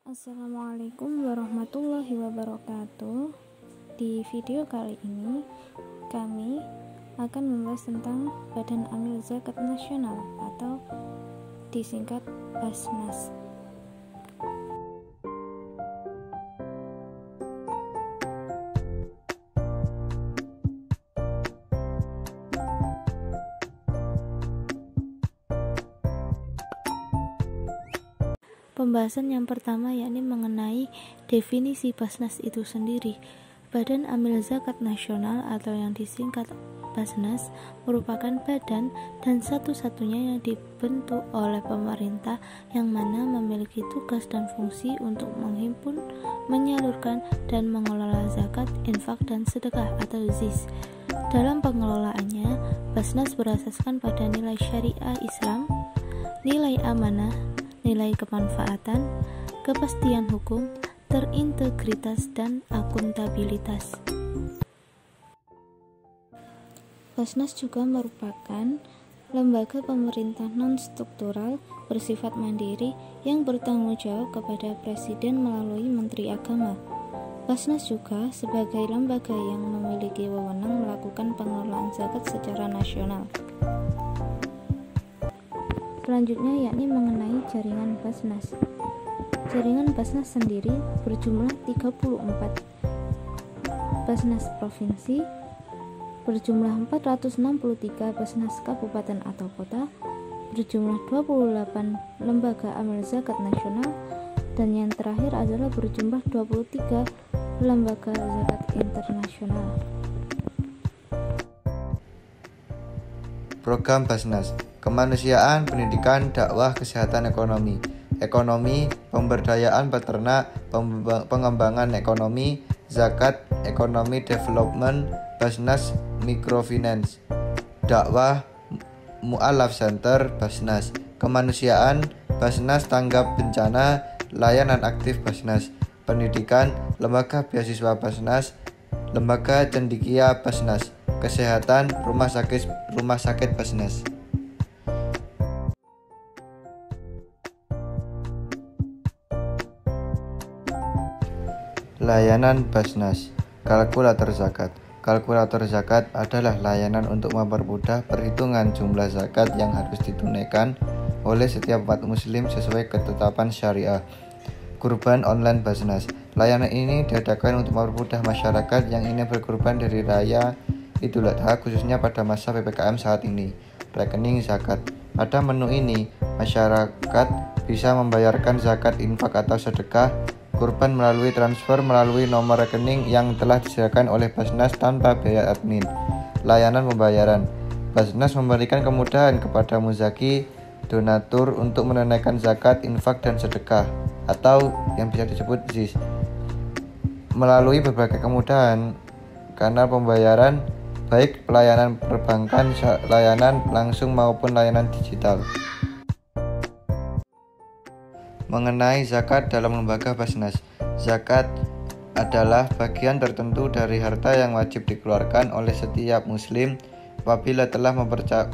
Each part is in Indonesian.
Assalamualaikum warahmatullahi wabarakatuh. Di video kali ini kami akan membahas tentang Badan Amil Zakat Nasional atau disingkat Basnas. Pembahasan yang pertama yakni mengenai definisi Basnas itu sendiri. Badan Amil Zakat Nasional atau yang disingkat Basnas merupakan badan dan satu-satunya yang dibentuk oleh pemerintah yang mana memiliki tugas dan fungsi untuk menghimpun, menyalurkan, dan mengelola zakat, infak, dan sedekah atau ZIS. Dalam pengelolaannya, Basnas berasaskan pada nilai syariah Islam, nilai amanah, nilai kemanfaatan, kepastian hukum, terintegritas, dan akuntabilitas. Basnas juga merupakan lembaga pemerintah non-struktural bersifat mandiri yang bertanggung jawab kepada Presiden melalui Menteri Agama. Basnas juga sebagai lembaga yang memiliki wewenang melakukan pengelolaan zakat secara nasional. Selanjutnya yakni mengenai jaringan Basnas. Jaringan Basnas sendiri berjumlah 34 Basnas provinsi, berjumlah 463 Basnas kabupaten atau kota, berjumlah 28 lembaga amil zakat nasional, dan yang terakhir adalah berjumlah 23 lembaga zakat internasional. Program Basnas: kemanusiaan, pendidikan, dakwah, kesehatan, ekonomi, pemberdayaan peternak, pengembangan ekonomi, zakat, ekonomi development, Basnas microfinance, dakwah, mu'alaf center, Basnas, kemanusiaan, Basnas tanggap bencana, layanan aktif Basnas, pendidikan, lembaga beasiswa Basnas, lembaga cendikia Basnas, kesehatan, rumah sakit Basnas. Layanan Basnas. Kalkulator zakat. Kalkulator zakat adalah layanan untuk mempermudah perhitungan jumlah zakat yang harus ditunaikan oleh setiap umat muslim sesuai ketetapan syariah. Kurban online Basnas. Layanan ini diadakan untuk mempermudah masyarakat yang ingin berkurban dari raya Idul Adha khususnya pada masa PPKM saat ini. Rekening zakat. Pada menu ini, masyarakat bisa membayarkan zakat, infak atau sedekah kurban melalui transfer melalui nomor rekening yang telah disediakan oleh Basnas tanpa biaya admin. Layanan pembayaran. Basnas memberikan kemudahan kepada muzaki, donatur untuk menunaikan zakat, infak, dan sedekah atau yang bisa disebut ZIS melalui berbagai kemudahan karena pembayaran baik pelayanan perbankan, layanan langsung maupun layanan digital. Mengenai zakat dalam lembaga Basnas. Zakat adalah bagian tertentu dari harta yang wajib dikeluarkan oleh setiap muslim apabila telah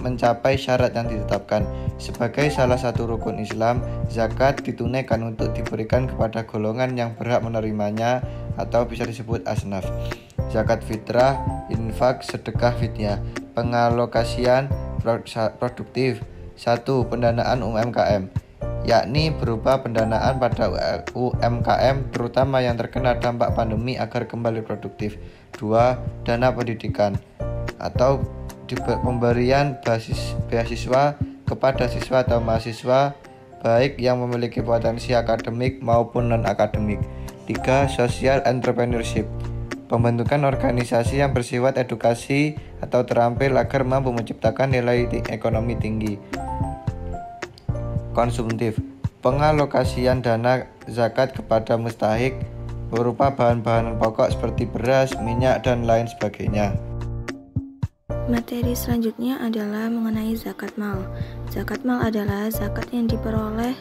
mencapai syarat yang ditetapkan. Sebagai salah satu rukun Islam, zakat ditunaikan untuk diberikan kepada golongan yang berhak menerimanya atau bisa disebut asnaf. Zakat fitrah, infak, sedekah, fidyah. Pengalokasian produktif. 1. Pendanaan UMKM, yakni berupa pendanaan pada UMKM terutama yang terkena dampak pandemi agar kembali produktif. 2. Dana pendidikan atau pemberian beasiswa kepada siswa atau mahasiswa baik yang memiliki potensi akademik maupun non-akademik. 3. Social entrepreneurship, pembentukan organisasi yang bersifat edukasi atau terampil agar mampu menciptakan nilai ekonomi tinggi. Konsumtif, pengalokasian dana zakat kepada mustahik berupa bahan-bahan pokok seperti beras, minyak, dan lain sebagainya. Materi selanjutnya adalah mengenai zakat mal. Zakat mal adalah zakat yang diperoleh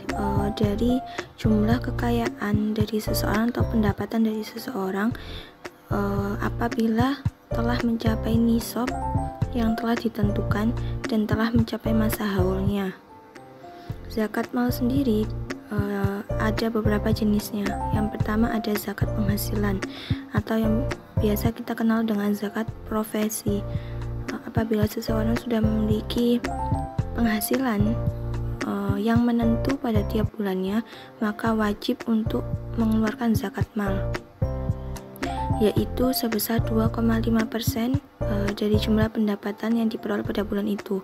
dari jumlah kekayaan dari seseorang atau pendapatan dari seseorang apabila telah mencapai nisab yang telah ditentukan dan telah mencapai masa haulnya. Zakat mal sendiri ada beberapa jenisnya. Yang pertama ada zakat penghasilan atau yang biasa kita kenal dengan zakat profesi. Apabila seseorang sudah memiliki penghasilan yang menentu pada tiap bulannya, maka wajib untuk mengeluarkan zakat mal, yaitu sebesar 2,5% dari jumlah pendapatan yang diperoleh pada bulan itu.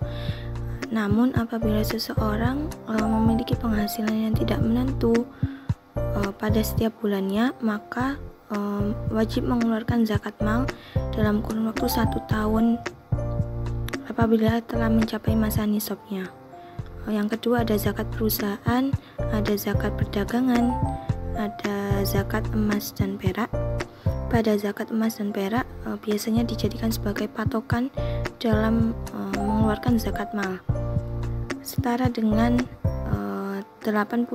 Namun apabila seseorang memiliki penghasilan yang tidak menentu pada setiap bulannya, maka wajib mengeluarkan zakat mal dalam kurun waktu 1 tahun apabila telah mencapai masa nisabnya. Yang kedua ada zakat perusahaan, ada zakat perdagangan, ada zakat emas dan perak. Pada zakat emas dan perak biasanya dijadikan sebagai patokan dalam mengeluarkan zakat mal, setara dengan 85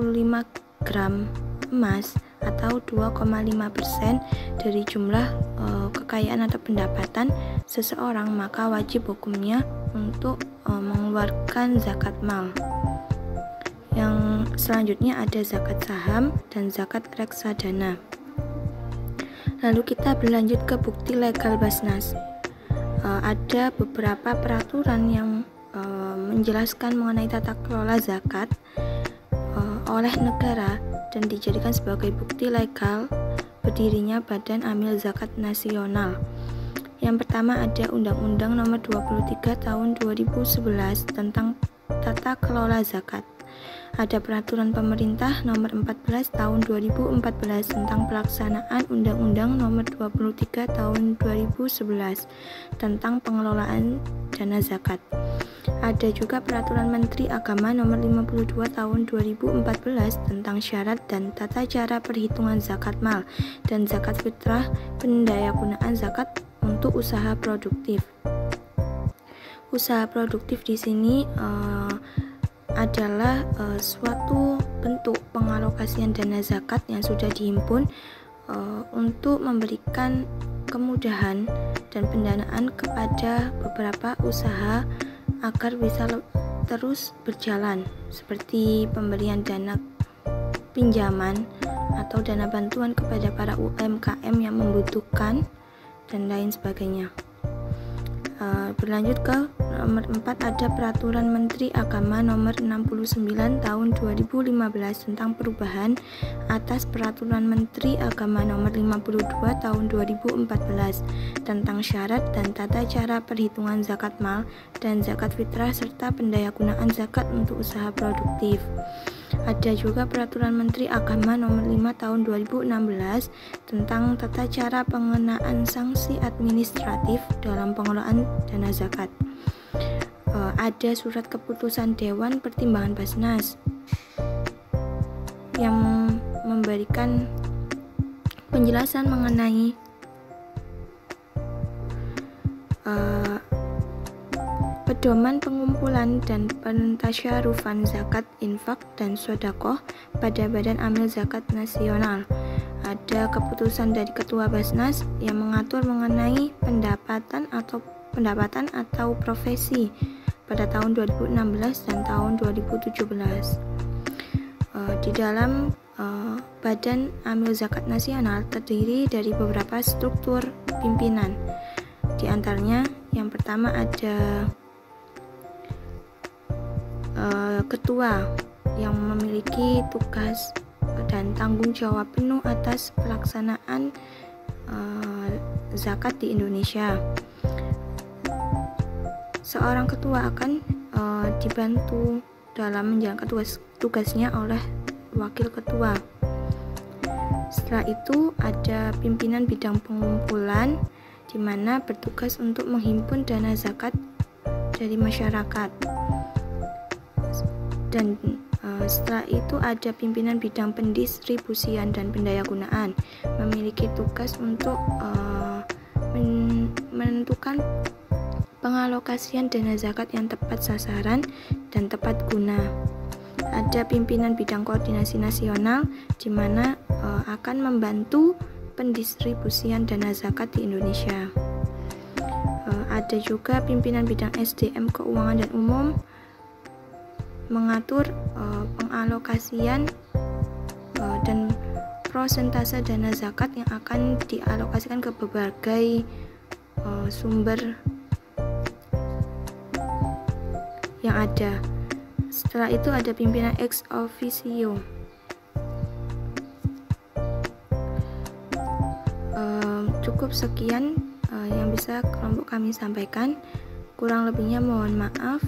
gram emas atau 2,5% dari jumlah kekayaan atau pendapatan seseorang, maka wajib hukumnya untuk mengeluarkan zakat mal. Yang selanjutnya ada zakat saham dan zakat reksadana. Lalu kita berlanjut ke bukti legal Basnas. Ada beberapa peraturan yang menjelaskan mengenai tata kelola zakat oleh negara dan dijadikan sebagai bukti legal berdirinya Badan Amil Zakat Nasional. Yang pertama ada Undang-Undang Nomor 23 Tahun 2011 tentang Tata Kelola Zakat. Ada Peraturan Pemerintah Nomor 14 Tahun 2014 tentang pelaksanaan Undang-Undang Nomor 23 Tahun 2011 tentang pengelolaan dana zakat. Ada juga Peraturan Menteri Agama Nomor 52 Tahun 2014 tentang syarat dan tata cara perhitungan zakat mal dan zakat fitrah pendayagunaan zakat untuk usaha produktif. Usaha produktif di sini adalah suatu bentuk pengalokasian dana zakat yang sudah dihimpun untuk memberikan kemudahan dan pendanaan kepada beberapa usaha agar bisa terus berjalan, seperti pemberian dana pinjaman atau dana bantuan kepada para UMKM yang membutuhkan dan lain sebagainya. Berlanjut ke nomor 4 ada Peraturan Menteri Agama Nomor 69 Tahun 2015 tentang perubahan atas Peraturan Menteri Agama Nomor 52 Tahun 2014 tentang syarat dan tata cara perhitungan zakat mal dan zakat fitrah serta pendayagunaan zakat untuk usaha produktif. Ada juga Peraturan Menteri Agama Nomor 5 Tahun 2016 tentang tata cara pengenaan sanksi administratif dalam pengelolaan dana zakat. Ada Surat Keputusan Dewan Pertimbangan Basnas yang memberikan penjelasan mengenai pedoman pengumpulan dan pentasyarufan zakat, infak, dan sodaqoh pada Badan Amil Zakat Nasional. Ada keputusan dari Ketua Basnas yang mengatur mengenai pendapatan atau profesi pada tahun 2016 dan tahun 2017. Di dalam Badan Amil Zakat Nasional terdiri dari beberapa struktur pimpinan. Di antaranya yang pertama ada ketua yang memiliki tugas dan tanggung jawab penuh atas pelaksanaan zakat di Indonesia. Seorang ketua akan dibantu dalam menjalankan tugasnya oleh wakil ketua. Setelah itu ada pimpinan bidang pengumpulan di mana bertugas untuk menghimpun dana zakat dari masyarakat. Dan setelah itu ada pimpinan bidang pendistribusian dan pendayagunaan, memiliki tugas untuk menentukan pengalokasian dana zakat yang tepat sasaran dan tepat guna. Ada pimpinan bidang koordinasi nasional di mana akan membantu pendistribusian dana zakat di Indonesia. Ada juga pimpinan bidang SDM keuangan dan umum mengatur pengalokasian dan prosentase dana zakat yang akan dialokasikan ke berbagai sumber yang ada. Setelah itu ada pimpinan ex officio. Cukup sekian yang bisa kelompok kami sampaikan. Kurang lebihnya mohon maaf.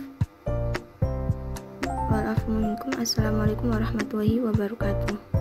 Wa'alaikumsalam warahmatullahi wabarakatuh.